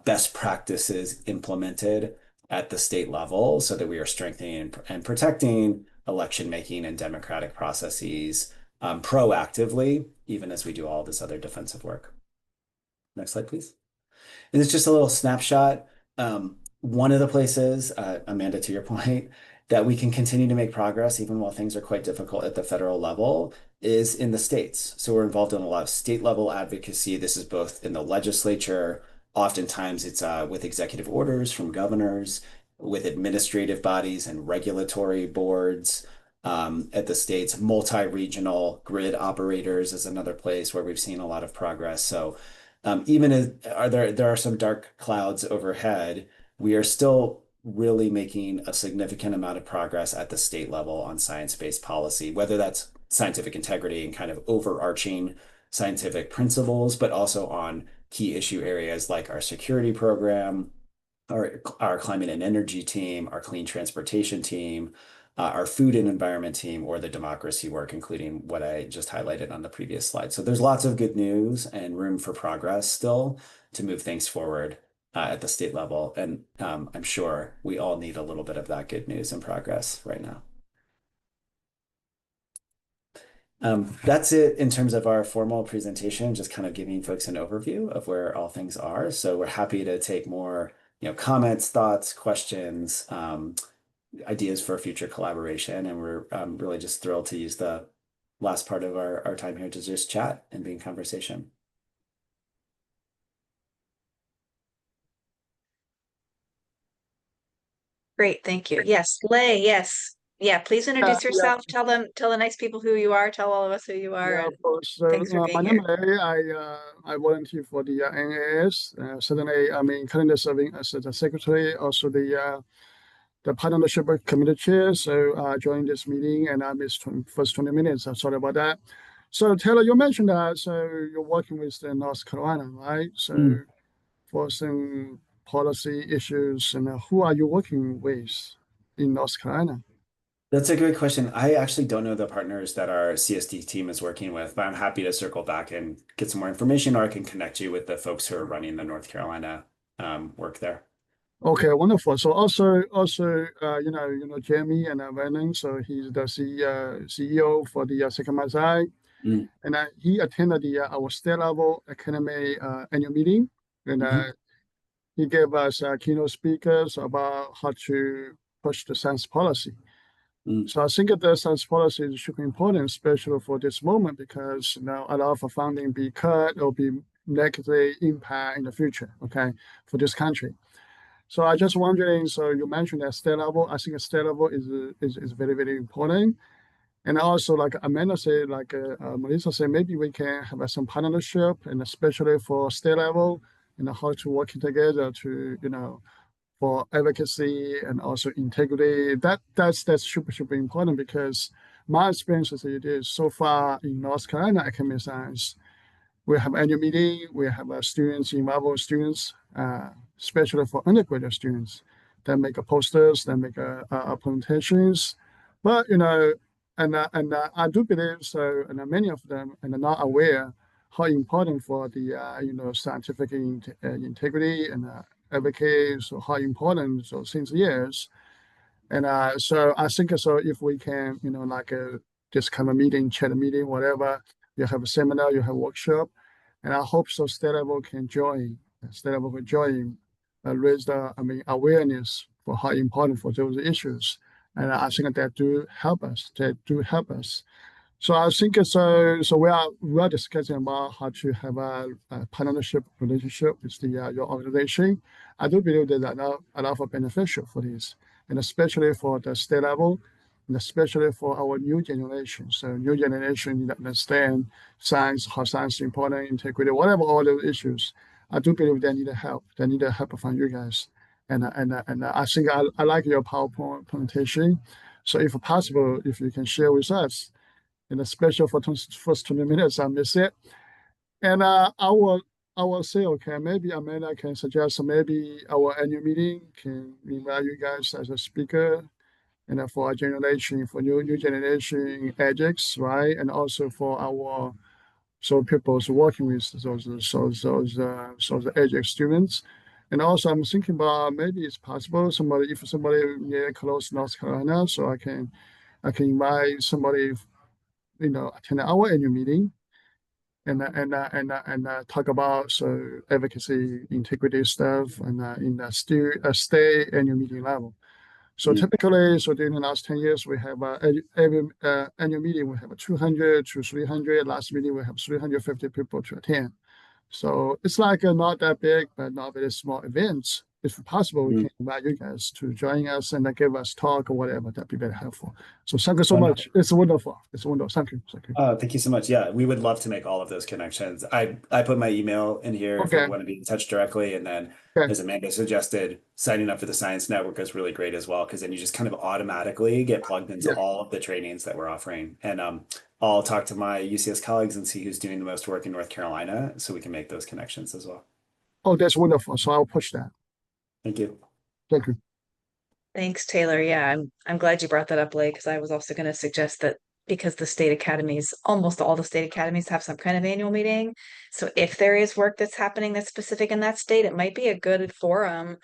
best practices implemented at the state level so that we are strengthening and protecting election making and democratic processes proactively, even as we do all this other defensive work. Next slide, please. And it's just a little snapshot. One of the places, Amanda, to your point, that we can continue to make progress even while things are quite difficult at the federal level is in the states. So we're involved in a lot of state level advocacy. This is both in the legislature. Oftentimes it's with executive orders from governors, with administrative bodies and regulatory boards. At the states, multi-regional grid operators is another place where we've seen a lot of progress. So even as there are some dark clouds overhead, we are still really making a significant amount of progress at the state level on science-based policy, whether that's scientific integrity and kind of overarching scientific principles, but also on key issue areas like our security program, our climate and energy team, our clean transportation team, our food and environment team, or the democracy work, including what I just highlighted on the previous slide. So there's lots of good news and room for progress still to move things forward at the state level. And I'm sure we all need a little bit of that good news and progress right now. That's it in terms of our formal presentation, just kind of giving folks an overview of where all things are. So we're happy to take more comments, thoughts, questions, ideas for future collaboration. And we're really just thrilled to use the last part of our time here to just chat and be in conversation. Great, thank you. Yes, Lay, yes. Yeah, please introduce Yeah, yourself. Tell the nice people who you are. Tell all of us who you are. yeah, And of course. So, thanks for my being name here. is Lei. I volunteer for the NAS. Certainly, I mean, currently serving as the secretary, also the partnership committee chair. So, I joined this meeting and I missed first 20 minutes. I'm sorry about that. So, Taylor, you mentioned that. So, you're working with the North Carolina, right? So, for some policy issues, and who are you working with in North Carolina? That's a great question. I actually don't know the partners that our CSD team is working with, but I'm happy to circle back and get some more information, or I can connect you with the folks who are running the North Carolina work there. Okay, wonderful. So also, Jamie and Vernon. So he's the CEO for the Sycamore Side, Mm, and he attended our state level academy annual meeting, and mhm, he gave us keynote speakers about how to push the science policy. mm, So I think that the science policy is super important, especially for this moment, because a lot of funding be cut or be negatively impact in the future. Okay, for this country. So I just wondering, so you mentioned that state level. I think state level is very, very important. And also, like Amanda said, like Melissa said, maybe we can have some partnership, and especially for state level, how to work together to, for advocacy and also integrity. That's super important because my experience is it is so far in North Carolina academic science, we have annual meeting, we have students, involved students, especially for undergraduate students that make posters, that make presentations. But, I do believe so, and many of them are not aware how important for the, scientific integrity and advocate, so how important so since years. And so I think so if we can, like this kind of meeting, chat meeting, whatever, you have a seminar, you have a workshop, and I hope so state level can join, raise the, awareness for how important for those issues. And I think that do help us, So I think so. So we are discussing about how to have a partnership relationship with the your organization. I do believe that a lot of beneficial for this, and especially for the state level, and especially for our new generation. So new generation need to understand science, how science is important, integrity, whatever all those issues. I do believe they need help. They need help from you guys. And I think I like your PowerPoint presentation. So if possible, if you can share with us in a special for first 20 minutes, I miss it. And I will say, okay, maybe Amanda can suggest maybe our annual meeting can invite you guys as a speaker, and for our generation, for new generation edX, right? And also for our so people's working with those edX students. And also, I'm thinking about maybe it's possible if somebody near close North Carolina, so I can invite somebody, attend our annual meeting and talk about advocacy, integrity stuff, and in the state annual meeting level. So typically, during the last 10 years, we have every annual meeting we have 200 to 300. Last meeting we have 350 people to attend. So it's like not that big, but not very small events. If possible, we can invite you guys to join us and give us talk or whatever. That'd be very helpful. So thank you so much. It's wonderful. It's wonderful. Thank you. Thank you. Thank you so much. Yeah, we would love to make all of those connections. I put my email in here if Okay. we want to be in touch directly. And then, Okay. as Amanda suggested, signing up for the Science Network is really great as well, because then you just kind of automatically get plugged into all of the trainings that we're offering. And I'll talk to my UCS colleagues and see who's doing the most work in North Carolina so we can make those connections as well. Oh, that's wonderful. So I'll push that. Thank you. Thank you. Thanks, Taylor. Yeah, I'm glad you brought that up, Blake, because I was also going to suggest that because the state academies, almost all the state academies have some kind of annual meeting. So if there is work that's happening that's specific in that state, it might be a good forum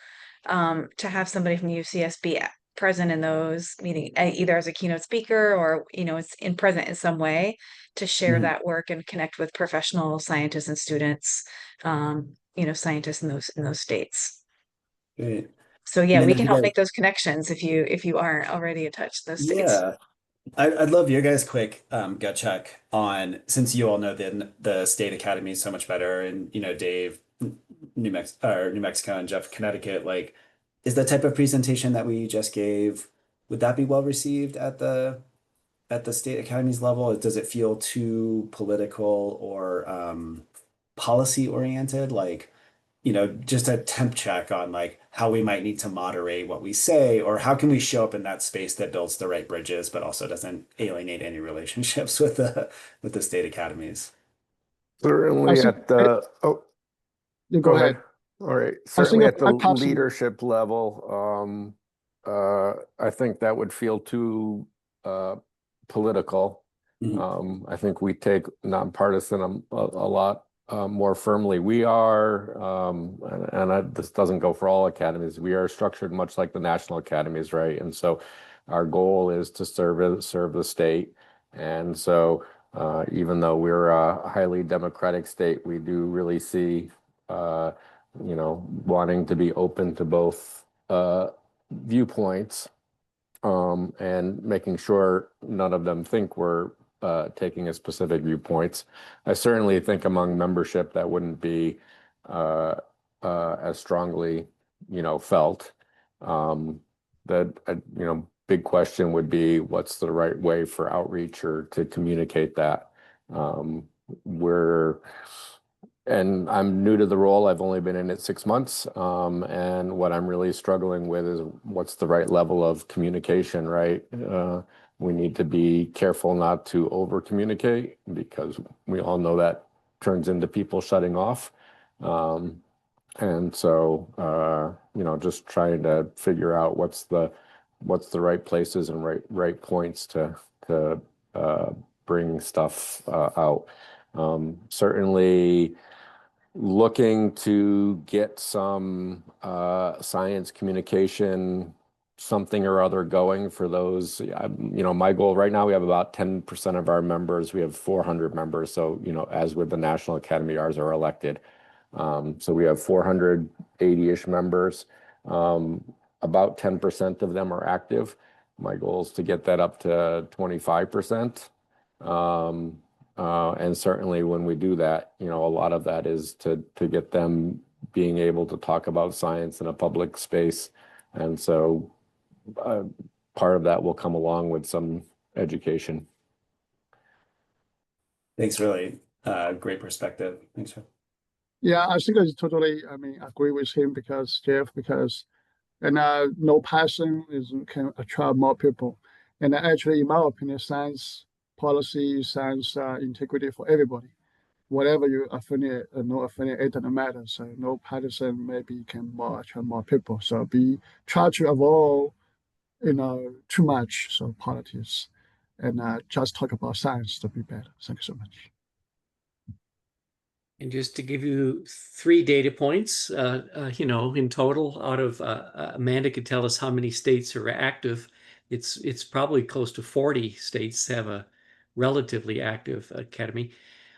to have somebody from UCS be present in those meetings, either as a keynote speaker or, it's in present in some way to share that work and connect with professional scientists and students, scientists in those states. Great. So yeah, And then we if can you help guys, make those connections if you aren't already in touch with those states. yeah, I'd love your guys' quick gut check on, since you all know the state academy so much better, and Dave, New Mexico, and Jeff, Connecticut. Like, is the type of presentation that we just gave, would that be well received at the state academies level? Does it feel too political or policy oriented? Like, just a temp check on like how we might need to moderate what we say, or how can we show up in that space that builds the right bridges, but also doesn't alienate any relationships with the state academies. I Certainly think at the, oh, you go go ahead. ahead. All right. I think Certainly at the I personally, leadership level, I think that would feel too political. I think we take nonpartisan a lot more firmly. We are, this doesn't go for all academies. We are structured much like the national academies, right? And so our goal is to serve the state. And so even though we're a highly democratic state, we do really see, wanting to be open to both viewpoints, and making sure none of them think we're taking a specific viewpoints. I certainly think among membership that wouldn't be as strongly, felt. Big question would be what's the right way for outreach or to communicate that. And I'm new to the role. I've only been in it 6 months. And what I'm really struggling with is what's the right level of communication, right? We need to be careful not to over communicate, because we all know that turns into people shutting off. And so, just trying to figure out what's the right places and right points to bring stuff out. Certainly looking to get some science communication, something or other going for those. My goal right now, we have about 10% of our members. We have 400 members. So, as with the National Academy, ours are elected. So we have 480-ish members. About 10% of them are active. My goal is to get that up to 25%. And certainly when we do that, a lot of that is to get them being able to talk about science in a public space. And so part of that will come along with some education. Thanks, really great perspective. Thanks. yeah, I think I totally, agree with him Jeff, and no passion can attract more people. And actually, in my opinion, science policy, science integrity for everybody. Whatever you affiliate, no affiliate, it doesn't matter. So no partisan maybe can attract more people. So try to avoid, too much politics, and just talk about science to be better. Thank you so much. And just to give you 3 data points, in total, out of Amanda could tell us how many states are active. It's probably close to 40 states have a relatively active academy.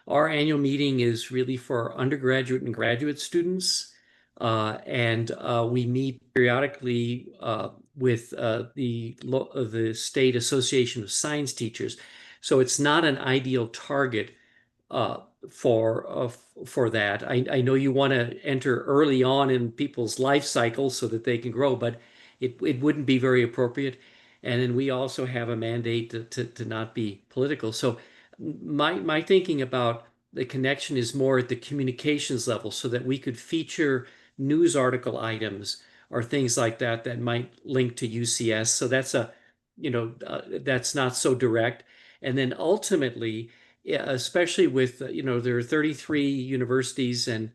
Our annual meeting is really for undergraduate and graduate students, and we meet periodically with the State Association of Science Teachers. So it's not an ideal target uh, for that. I know you want to enter early on in people's life cycles so that they can grow, but it wouldn't be very appropriate. And then we also have a mandate to not be political. So my thinking about the connection is more at the communications level so that we could feature news article items or things like that that might link to UCS. So that's not so direct. And then ultimately, yeah, especially with, there are 33 universities and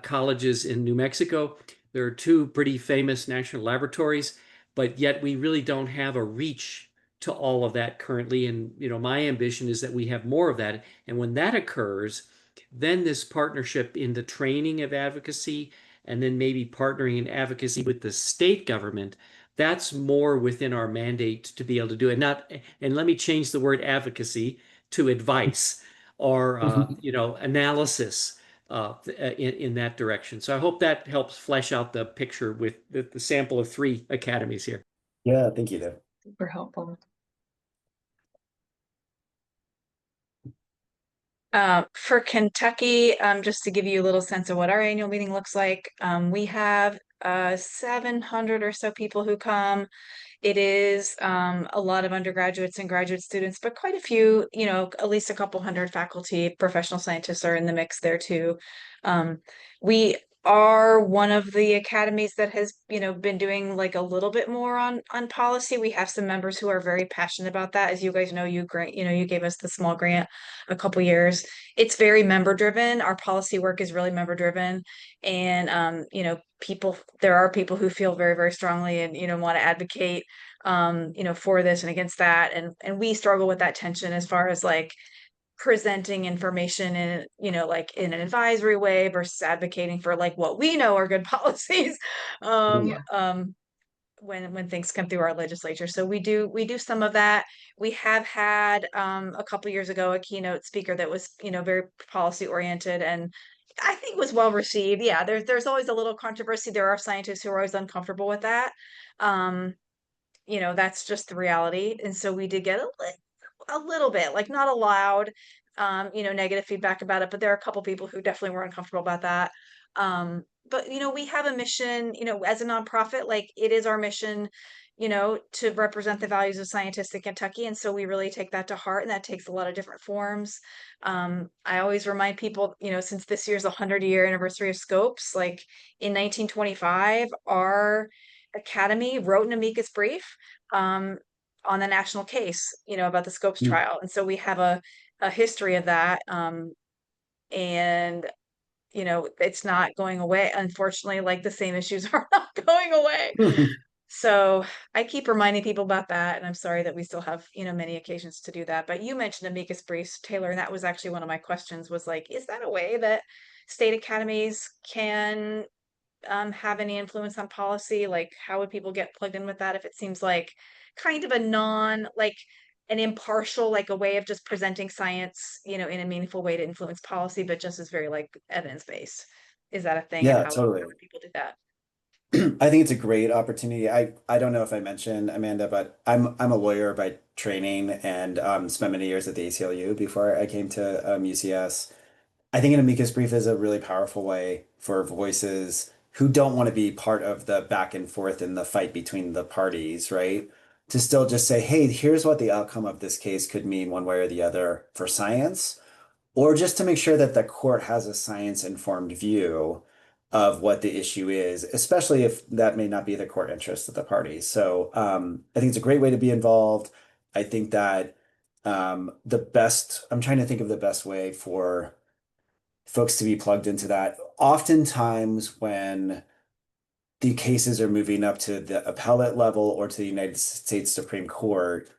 colleges in New Mexico. There are 2 pretty famous national laboratories, but yet we really don't have a reach to all of that currently. And, my ambition is that we have more of that. And when that occurs, then this partnership in the training of advocacy and then maybe partnering in advocacy with the state government, that's more within our mandate to be able to do it. And let me change the word advocacy to advice or, analysis in that direction. So I hope that helps flesh out the picture with the sample of 3 academies here. Yeah, thank you, Dave. Super helpful. For Kentucky, just to give you a little sense of what our annual meeting looks like, we have 700 or so people who come. It is a lot of undergraduates and graduate students, but quite a few, at least a couple hundred faculty, professional scientists are in the mix there too. We are one of the academies that has, been doing like a little bit more on policy. We have some members who are very passionate about that. As you guys know, you gave us the small grant a couple years. It's very member driven. Our policy work is really member driven. And there are people who feel very, very strongly and, want to advocate for this and against that. And we struggle with that tension as far as like presenting information in, like in an advisory way versus advocating for like what we know are good policies. Yeah. When things come through our legislature. So we do some of that. We have had a couple years ago a keynote speaker that was, very policy oriented and I think was well received. Yeah, there's always a little controversy. There are scientists who are always uncomfortable with that. Um, that's just the reality. And so we did get a little bit, like not a loud, negative feedback about it, but there are a couple people who definitely were uncomfortable about that. But we have a mission, as a nonprofit, like it is our mission, to represent the values of scientists in Kentucky. And so we really take that to heart, and that takes a lot of different forms. I always remind people, since this year's 100-year anniversary of Scopes, like in 1925, our Academy wrote an amicus brief on the national case, about the Scopes trial. And so we have a history of that. And it's not going away. Unfortunately, like the same issues are not going away. So I keep reminding people about that. And I'm sorry that we still have, many occasions to do that. But you mentioned amicus briefs, Taylor, and that was actually one of my questions was like, is that a way that state academies can have any influence on policy? Like, how would people get plugged in with that if it seems like kind of like an impartial, like a way of just presenting science, in a meaningful way to influence policy, but just as very like evidence-based? Is that a thing? And Yeah, how totally. would people do that? I think it's a great opportunity. I don't know if I mentioned, Amanda, but I'm a lawyer by training and spent many years at the ACLU before I came to UCS. I think an amicus brief is a really powerful way for voices who don't want to be part of the back and forth in the fight between the parties, right? To still just say, hey, here's what the outcome of this case could mean one way or the other for science, or just to make sure that the court has a science-informed view of what the issue is, especially if that may not be the court interest of the parties. So I think it's a great way to be involved. I think that I'm trying to think of the best way for folks to be plugged into that. Oftentimes, when the cases are moving up to the appellate level or to the United States Supreme Court,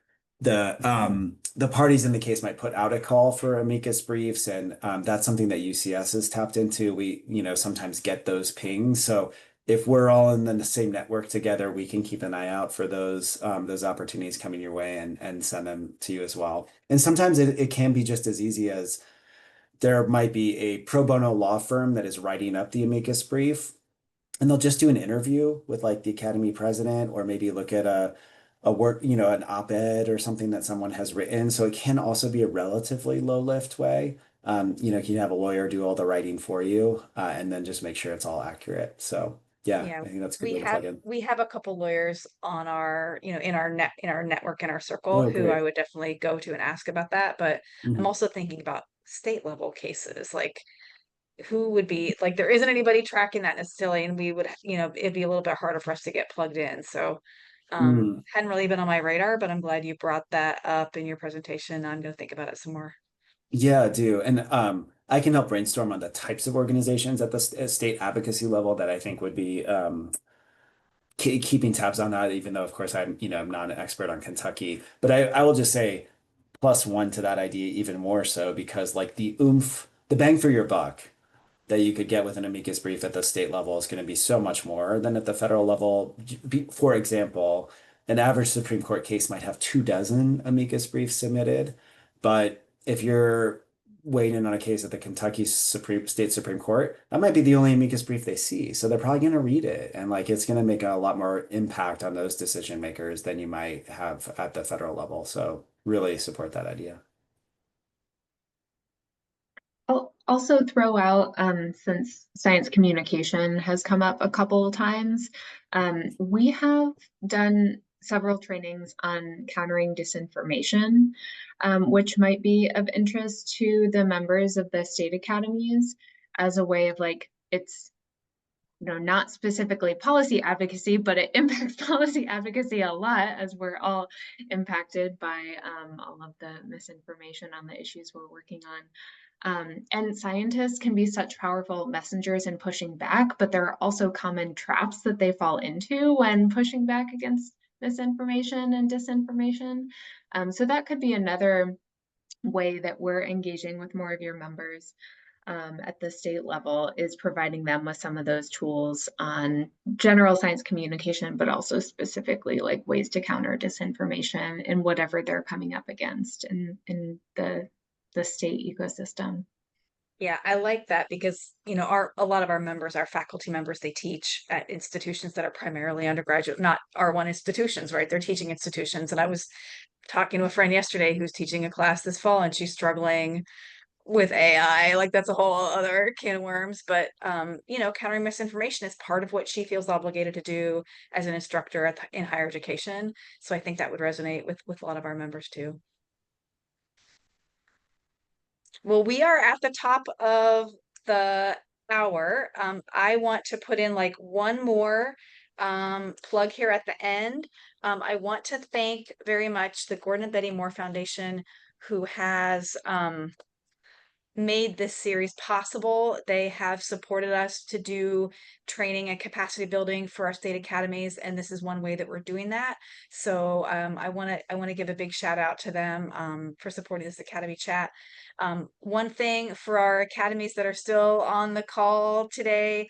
the parties in the case might put out a call for amicus briefs, and that's something that UCS has tapped into. We, sometimes get those pings. So if we're all in the same network together, we can keep an eye out for those opportunities coming your way and send them to you as well. And sometimes it can be just as easy as there might be a pro bono law firm that is writing up the amicus brief, and they'll just do an interview with like the academy president, or maybe look at a work, an op-ed or something that someone has written. So it can also be a relatively low lift way. You can have a lawyer do all the writing for you, and then just make sure it's all accurate. So yeah, Yeah, I think that's a good way to plug in. we have a couple lawyers on our, in our network, in our circle, Oh, who I great. would definitely go to and ask about that. But I'm Mhm. also thinking about state level cases, like who would be, like, there isn't anybody tracking that necessarily, and we would, it'd be a little bit harder for us to get plugged in. So Mm. hadn't really been on my radar, but I'm glad you brought that up in your presentation. I'm going to think about it some more. Yeah, I do. And I can help brainstorm on the types of organizations at the state advocacy level that I think would be keeping tabs on that, even though, of course, I'm not an expert on Kentucky. But I will just say +1 to that idea, even more so, because like the bang for your buck that you could get with an amicus brief at the state level is going to be so much more than at the federal level. For example, an average Supreme Court case might have 24 amicus briefs submitted, but if you're weighing in on a case at the Kentucky State Supreme Court, that might be the only amicus brief they see. So they're probably going to read it, and like it's going to make a lot more impact on those decision makers than you might have at the federal level. So really support that idea. I'll also throw out, since science communication has come up a couple of times, we have done several trainings on countering disinformation, which might be of interest to the members of the state academies as a way of like, it's not specifically policy advocacy, but it impacts policy advocacy a lot, as we're all impacted by all of the misinformation on the issues we're working on. And scientists can be such powerful messengers in pushing back, but there are also common traps that they fall into when pushing back against misinformation and disinformation. So that could be another way that we're engaging with more of your members at the state level, is providing them with some of those tools on general science communication, but also specifically like ways to counter disinformation in whatever they're coming up against in the state ecosystem. Yeah, I like that because, a lot of our members, our faculty members, they teach at institutions that are primarily undergraduate, not R1 institutions, right? They're teaching institutions. And I was talking to a friend yesterday who's teaching a class this fall, and she's struggling with AI. Like, that's a whole other can of worms. But countering misinformation is part of what she feels obligated to do as an instructor in higher education. So I think that would resonate with a lot of our members too. Well, we are at the top of the hour. I want to put in like one more plug here at the end. I want to thank very much the Gordon and Betty Moore Foundation, who has made this series possible. They have supported us to do training and capacity building for our state academies, and this is one way that we're doing that. So I want to give a big shout out to them for supporting this Academy Chat. One thing for our academies that are still on the call today,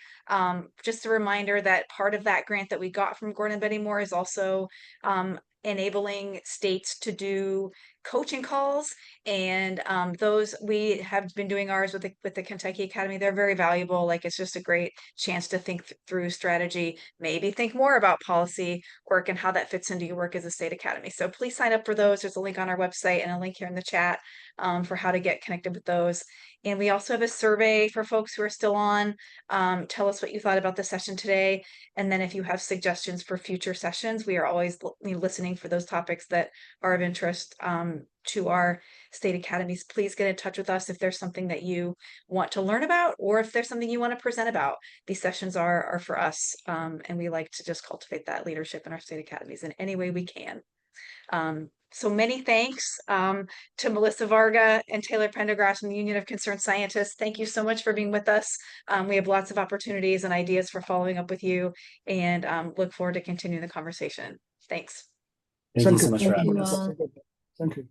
just a reminder that part of that grant that we got from Gordon and Betty Moore is also enabling states to do coaching calls, and those, we have been doing ours with the Kentucky Academy. They're very valuable. Like, it's just a great chance to think through strategy, maybe think more about policy work and how that fits into your work as a state academy. So please sign up for those. There's a link on our website and a link here in the chat for how to get connected with those. And we also have a survey for folks who are still on. Tell us what you thought about the session today. And then if you have suggestions for future sessions, we are always listening for those topics that are of interest to our state academies. Please get in touch with us if there's something that you want to learn about, or if there's something you want to present about. These sessions are for us, and we like to just cultivate that leadership in our state academies in any way we can. So many thanks to Melissa Varga and Taylor Pendergrass from the Union of Concerned Scientists. Thank you so much for being with us. We have lots of opportunities and ideas for following up with you, and look forward to continuing the conversation. Thanks. Thank you Thank so you. much for Thank having you us. all. Thank you.